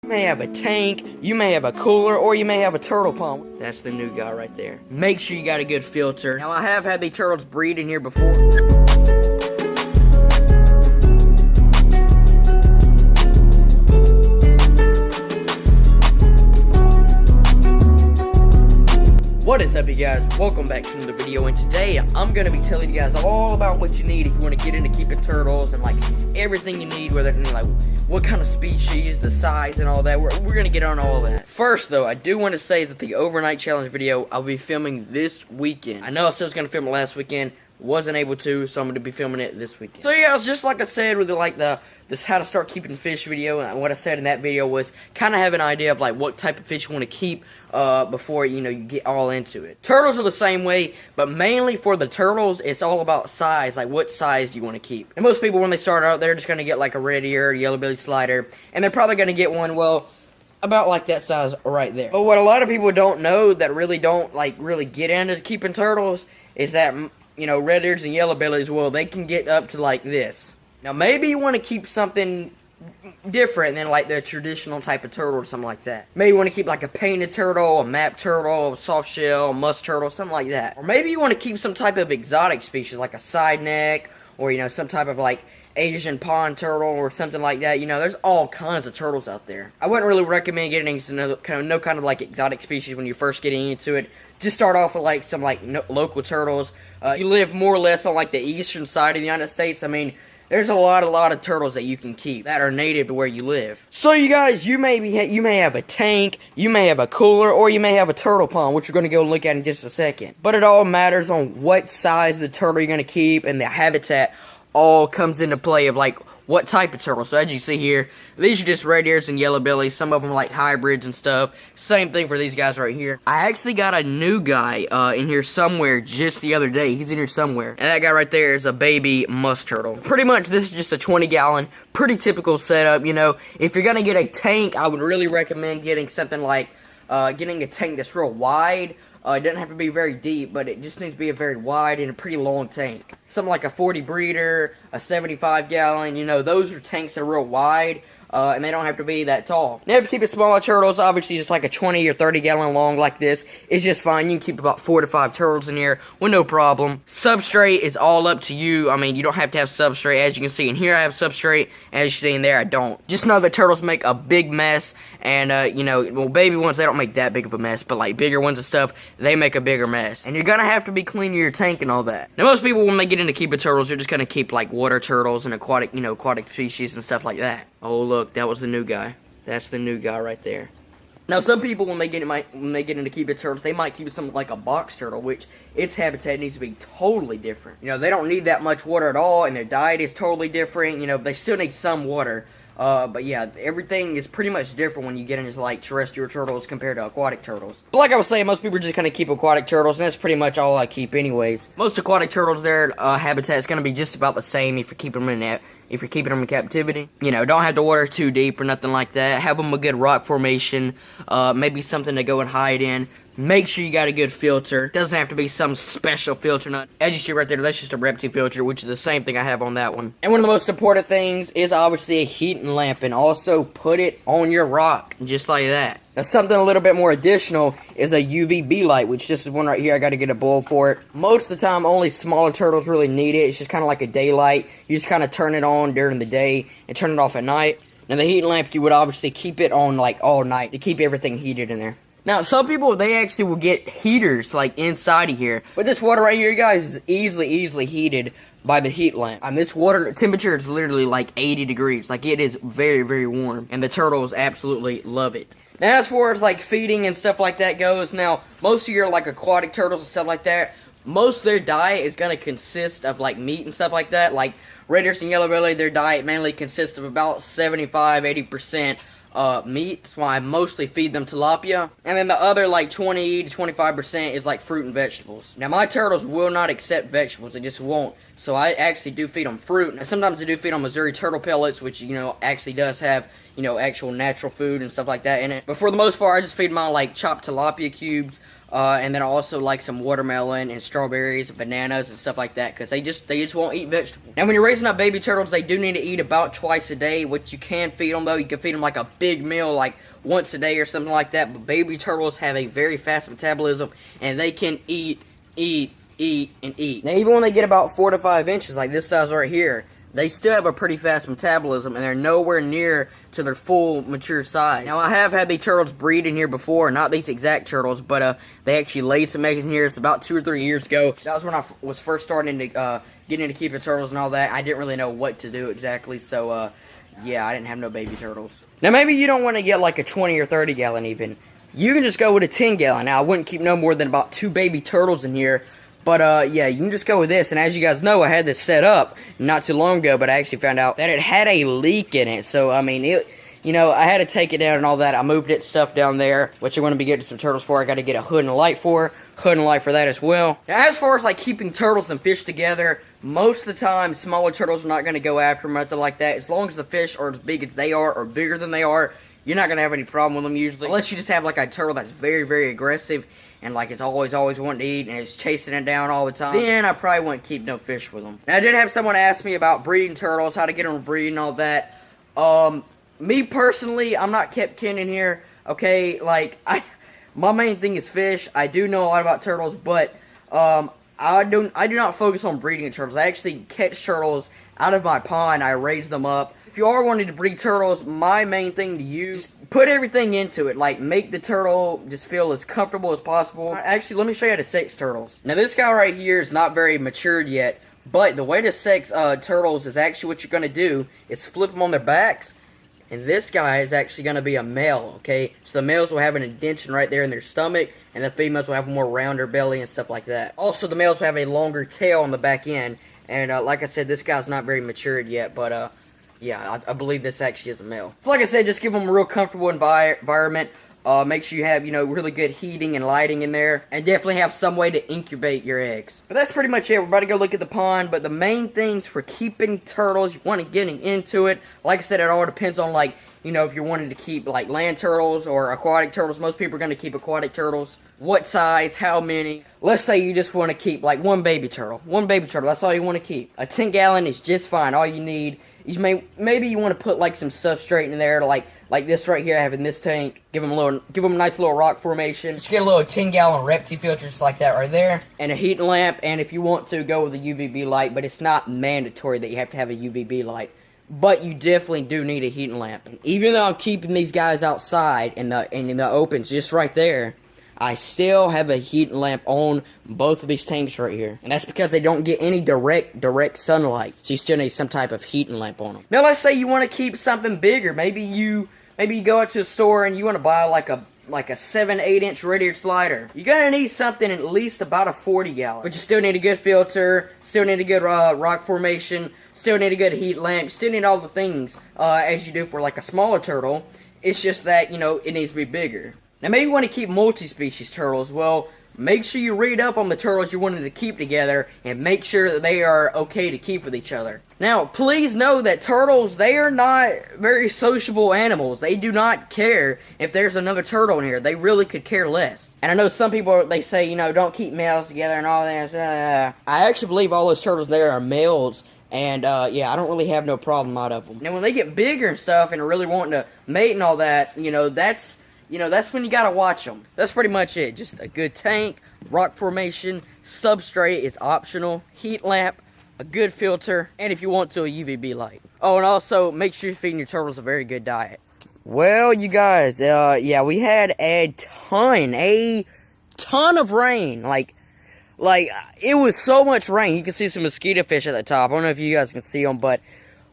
You may have a tank, you may have a cooler, or you may have a turtle pond. That's the new guy right there. Make sure you got a good filter. Now, I have had the turtles breed in here before. What is up, you guys? Welcome back to another video, and today I'm going to be telling you guys all about what you need if you want to get into keeping turtles and like everything you need, whether like what kind of species, the size, and all that. We're going to get on all that. First, though, I do want to say that the overnight challenge video I'll be filming this weekend. I know I said I was going to film it last weekend, wasn't able to, so I'm going to be filming it this weekend. So yeah, it's just like I said with this how to start keeping fish video, and what I said in that video was kind of have an idea of like what type of fish you want to keep before you get all into it. Turtles are the same way, but mainly for the turtles, it's all about size, like what size do you want to keep. And most people when they start out, they're just going to get like a red ear, yellow belly slider, and they're probably going to get one, well, about like that size right there. But what a lot of people don't know that really don't really get into keeping turtles is that, red ears and yellow bellies, well, they can get up to like this. Now, maybe you want to keep something different than like the traditional type of turtle or something like that. Maybe you want to keep like a painted turtle, a map turtle, a soft shell, a musk turtle, something like that. Or maybe you want to keep some type of exotic species like a side neck, or some type of like Asian pond turtle or something like that. There's all kinds of turtles out there. I wouldn't really recommend getting into no kind of like exotic species when you're first getting into it. Just start off with like some local turtles. If you live more or less on like the eastern side of the United States, I mean, there's a lot of turtles that you can keep that are native to where you live. So you guys, you may have a tank, you may have a cooler, or you may have a turtle pond, which we're going to go look at in just a second. But it all matters on what size of the turtle you're going to keep, and the habitat all comes into play of like what type of turtle. So as you see here, these are just red ears and yellow bellies. Some of them are like hybrids and stuff. Same thing for these guys right here. I actually got a new guy in here somewhere just the other day. He's in here somewhere. And that guy right there is a baby musk turtle. Pretty much this is just a 20-gallon, pretty typical setup. If you're going to get a tank, I would really recommend getting something like, getting a tank that's real wide. It doesn't have to be very deep, but it just needs to be a very wide and a pretty long tank. Something like a 40 breeder, a 75-gallon, those are tanks that are real wide, and they don't have to be that tall. Now, if you keep it smaller turtles, obviously just like a 20 or 30-gallon long like this is just fine. You can keep about 4 to 5 turtles in here with no problem. Substrate is all up to you. I mean, you don't have to have substrate. As you can see in here, I have substrate. As you see in there, I don't. Just know that turtles make a big mess, and, well, baby ones, they don't make that big of a mess, but, like, bigger ones and stuff, they make a bigger mess. And you're gonna have to be cleaning your tank and all that. Now, most people, when they get into keeping turtles, they're just gonna keep, like, water turtles and aquatic species and stuff like that. Oh, look, that was the new guy. That's the new guy right there. Now, some people, when they get into keeping turtles, they might keep something like a box turtle, which its habitat needs to be totally different. They don't need that much water at all, and their diet is totally different. They still need some water. But yeah, everything is pretty much different when you get into like terrestrial turtles compared to aquatic turtles. But like I was saying, most people are just going to keep aquatic turtles, and that's pretty much all I keep anyways. Most aquatic turtles, their habitat is going to be just about the same if you're keeping them in captivity. Don't have to water too deep or nothing like that. Have them a good rock formation, maybe something to go and hide in. Make sure you got a good filter. Doesn't have to be some special filter. As you see right there, that's just a Repti filter, which is the same thing I have on that one. And one of the most important things is obviously a heating lamp, and also put it on your rock, just like that. Now, something a little bit more additional is a UVB light, which this is one right here. I got to get a bulb for it. Most of the time, only smaller turtles really need it. It's just kind of like a daylight. You just kind of turn it on during the day and turn it off at night. Now, the heating lamp, you would obviously keep it on like all night to keep everything heated in there. Now, some people, they actually will get heaters, like, inside of here. But this water right here, guys, is easily heated by the heat lamp. This water temperature is literally, like, 80 degrees. Like, it is very, very warm. And the turtles absolutely love it. Now, as far as, like, feeding and stuff like that goes, now, most of your, like, aquatic turtles and stuff like that, most of their diet is going to consist of, like, meat and stuff like that. Like, red ears and yellow belly, their diet mainly consists of about 75–80% meat. That's why I mostly feed them tilapia. And then the other like 20 to 25% is like fruit and vegetables. Now my turtles will not accept vegetables, they just won't. So I actually do feed them fruit. Now sometimes I do feed them Missouri turtle pellets, which actually does have actual natural food and stuff like that in it. But for the most part, I just feed them on like chopped tilapia cubes, And then also like some watermelon and strawberries and bananas and stuff like that, because they just won't eat vegetables. Now when you're raising up baby turtles, they do need to eat about twice a day. What you can feed them though, you can feed them like a big meal, like once a day or something like that. But baby turtles have a very fast metabolism, and they can eat and eat. Now even when they get about 4 to 5 inches, like this size right here, they still have a pretty fast metabolism, and they're nowhere near to their full mature size. Now, I have had the turtles breed in here before, not these exact turtles, but they actually laid some eggs in here. It's about 2 or 3 years ago. That was when I was first starting to get into keeping turtles and all that. I didn't really know what to do exactly, so yeah, I didn't have no baby turtles. Now, maybe you don't want to get like a 20 or 30 gallon even. You can just go with a 10 gallon. Now, I wouldn't keep no more than about 2 baby turtles in here. But, yeah, you can just go with this. And as you guys know, I had this set up not too long ago, but I actually found out that it had a leak in it. So, I mean, you know, I had to take it down and all that. I moved its stuff down there, which I'm going to be getting some turtles for. I got to get a hood and a light for. Hood and light for that as well. Now, as far as, like, keeping turtles and fish together, most of the time, smaller turtles are not going to go after them or nothing like that. As long as the fish are as big as they are or bigger than they are, you're not going to have any problem with them usually. Unless you just have, like, a turtle that's very, very aggressive and like it's always wanting to eat and it's chasing it down all the time, then I probably wouldn't keep no fish with them. Now, I did have someone ask me about breeding turtles, how to get them to breed and all that. Me personally, I'm not kept kin in here, okay? Like, my main thing is fish. I do know a lot about turtles, but I do not focus on breeding turtles. I actually catch turtles out of my pond. I raise them up. If you are wanting to breed turtles, my main thing to use, put everything into it. Like, make the turtle just feel as comfortable as possible. Actually, let me show you how to sex turtles. Now, this guy right here is not very matured yet, but the way to sex turtles is actually what you're going to do is flip them on their backs, and this guy is actually going to be a male, okay? So the males will have an indentation right there in their stomach, and the females will have a more rounder belly and stuff like that. Also, the males will have a longer tail on the back end, and like I said, this guy's not very matured yet, but yeah, I believe this actually is a male. So like I said, just give them a real comfortable environment. Make sure you have, you know, really good heating and lighting in there. And definitely have some way to incubate your eggs. But that's pretty much it. We're about to go look at the pond. But the main things for keeping turtles, you want to getting into it. Like I said, it all depends on, like, you know, if you're wanting to keep, like, land turtles or aquatic turtles. Most people are going to keep aquatic turtles. What size, how many. Let's say you just want to keep, like, one baby turtle. One baby turtle, that's all you want to keep. A 10 gallon is just fine. All you need. Maybe you want to put like some substrate in there to like this right here I have in this tank. Give them a nice little rock formation. Just get a little 10-gallon Repti filter just like that right there, and a heat lamp. And if you want to, go with a UVB light, but it's not mandatory that you have to have a UVB light. But you definitely do need a heating lamp. And even though I'm keeping these guys outside in the open, just right there, I still have a heat lamp on both of these tanks right here. And that's because they don't get any direct sunlight. So you still need some type of heating lamp on them. Now let's say you want to keep something bigger. Maybe you go out to a store and you want to buy like a 7-8 inch radiator slider. You're gonna need something at least about a 40 gallon. But you still need a good filter, still need a good rock formation, still need a good heat lamp, still need all the things as you do for like a smaller turtle. It's just that, you know, it needs to be bigger. Now, maybe you want to keep multi-species turtles. Well, make sure you read up on the turtles you're wanting to keep together and make sure that they are okay to keep with each other. Now, please know that turtles, they are not very sociable animals. They do not care if there's another turtle in here. They really could care less. And I know some people, they say, you know, don't keep males together and all that. I actually believe all those turtles there are males. And, yeah, I don't really have no problem out of them. Now, when they get bigger and stuff and are really wanting to mate and all that, you know, that's when you gotta watch them. That's pretty much it. Just a good tank, rock formation, substrate is optional, heat lamp, a good filter, and if you want to, a UVB light. Oh, and also, make sure you're feeding your turtles a very good diet. Well, you guys, yeah, we had a ton of rain. Like, it was so much rain. You can see some mosquito fish at the top. I don't know if you guys can see them, but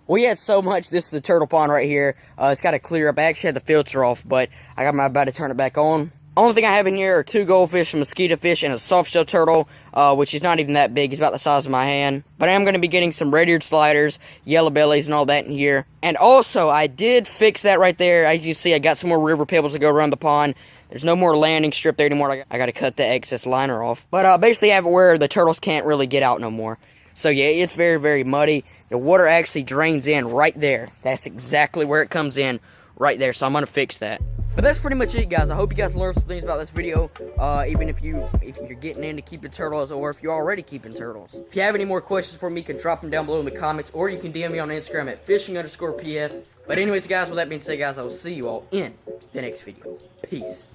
we had so much. This is the turtle pond right here. It's got to clear up. I actually had the filter off, but I'm about to turn it back on. Only thing I have in here are 2 goldfish, a mosquito fish, and a softshell turtle, which is not even that big. He's about the size of my hand. But I am going to be getting some red-eared sliders, yellow bellies, and all that in here. And also, I did fix that right there. As you see, I got some more river pebbles to go around the pond. There's no more landing strip there anymore. I got to cut the excess liner off. But basically, I have it where the turtles can't really get out no more. So yeah, it's very, very muddy. The water actually drains in right there. That's exactly where it comes in, right there. So I'm going to fix that. But that's pretty much it, guys. I hope you guys learned some things about this video, even if you're getting into keeping turtles, or if you're already keeping turtles. If you have any more questions for me, you can drop them down below in the comments, or you can DM me on Instagram at fishing_pf. But anyways, guys, with that being said, guys, I will see you all in the next video. Peace.